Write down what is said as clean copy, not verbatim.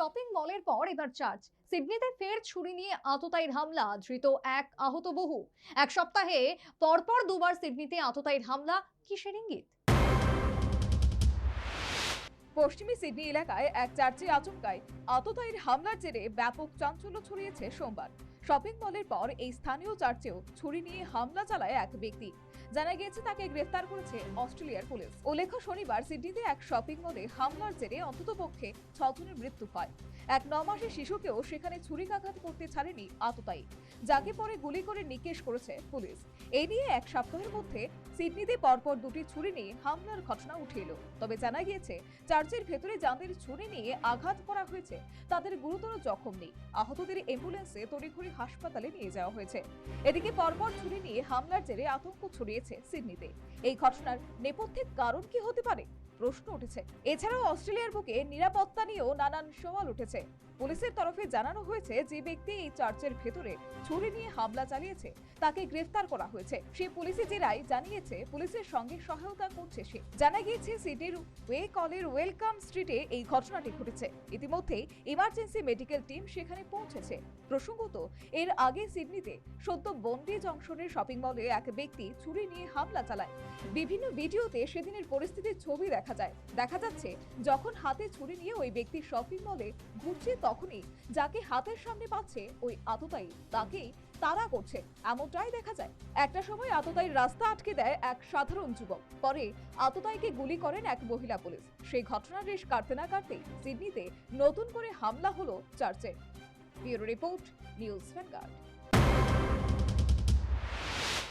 Shopping মলের পর এবার চার্চ। সিডনিতে ফের ছুরি নিয়ে আততায়ীর হামলা, ধৃত এক, আহত বহু। এক সপ্তাহে পরপর দুবার সিডনিতে আততায়ীর হামলা, কিসের ইঙ্গিত? পশ্চিমী সিডনি এলাকায় এক চার্চে আচমকায় আততায়ীর হামলার জেরে ব্যাপক চাঞ্চল্য ছড়িয়েছে সোমবার। শপিং মলের পর এই স্থানীয় চার্চেও ছুরি নিয়ে হামলা চালায় এক ব্যক্তি। জানা গিয়েছে তাকে গ্রেফতার করেছে অস্ট্রেলিয়ার পুলিশ। উল্লেখ্য, শনিবার সিডনিতে এক শপিং মলে হামলার জেরে অন্ততপক্ষে 6 জনের মৃত্যু হয়। এক 9 মাসের শিশুকেও সেখানে ছুরিকাঘাত করতে ছাড়েনি আততায়ী, যাকে পরে গুলি করে নিকেশ করেছে পুলিশ। এই নিয়ে এক সপ্তাহের মধ্যে সিডনিতে পরপর দুটি ছুরি নিয়ে হামলার ঘটনা উঠে এলো। তবে জানা গিয়েছে চার্চের ভেতরে যাদের ছুরি নিয়ে আঘাত করা হয়েছে তাদের গুরুতর জখম নেই। আহতদের অ্যাম্বুলেন্সে তড়িঘড়ি হাসপাতালে নিয়ে যাওয়া হয়েছে। এদিকে পরপর ছুরি নিয়ে হামলার জেরে আতঙ্ক ছড়িয়েছে সিডনিতে। এই ঘটনার নেপথ্যের কারণ কি হতে পারে, প্রশ্ন উঠেছে। এছাড়াও অস্ট্রেলিয়ার বুকে নিরাপত্তা নিয়েও নানান সওয়াল উঠেছে। পুলিশের তরফে জানানো হয়েছে, যে ব্যক্তি এই চার্চের ভেতরে ছুরি নিয়ে হামলা চালিয়েছে তাকে গ্রেফতার করা হয়েছে। সে পুলিশি জেরায় জানিয়েছে পুলিশের সঙ্গে সহায়তা করছে সে। জানা গিয়েছে সিটির ওয়ে কলের ওয়েলকাম স্ট্রিটে এই ঘটনাটি ঘটেছে। ইতিমধ্যেই ইমার্জেন্সি মেডিকেল টিম সেখানে পৌঁছেছে। প্রসঙ্গত, এর আগে সিডনিতে সদ্য বন্দি জংশনের শপিং মলে এক ব্যক্তি ছুরি নিয়ে হামলা চালায়। বিভিন্ন ভিডিওতে সেদিনের পরিস্থিতির ছবি দেখা যাচ্ছে যখন হাতে ছুরি নিয়ে ওই ব্যক্তি শপিং মলে ঘুরছে, তখনই যাকে হাতের সামনে পাচ্ছে ওই আততায়ী তাকেই তাড়া করছে, এমনটাই দেখা যায়। একটা সময় আততায়ীর রাস্তা আটকে দেয় এক সাধারণ যুবক। পরে আততায়ীকে গুলি করেন এক মহিলা পুলিশ। সেই ঘটনার রেশ কাটতে না কাটতেই সিডনিতে নতুন করে হামলা হলো চার্চে। Bureau report, news vanguard.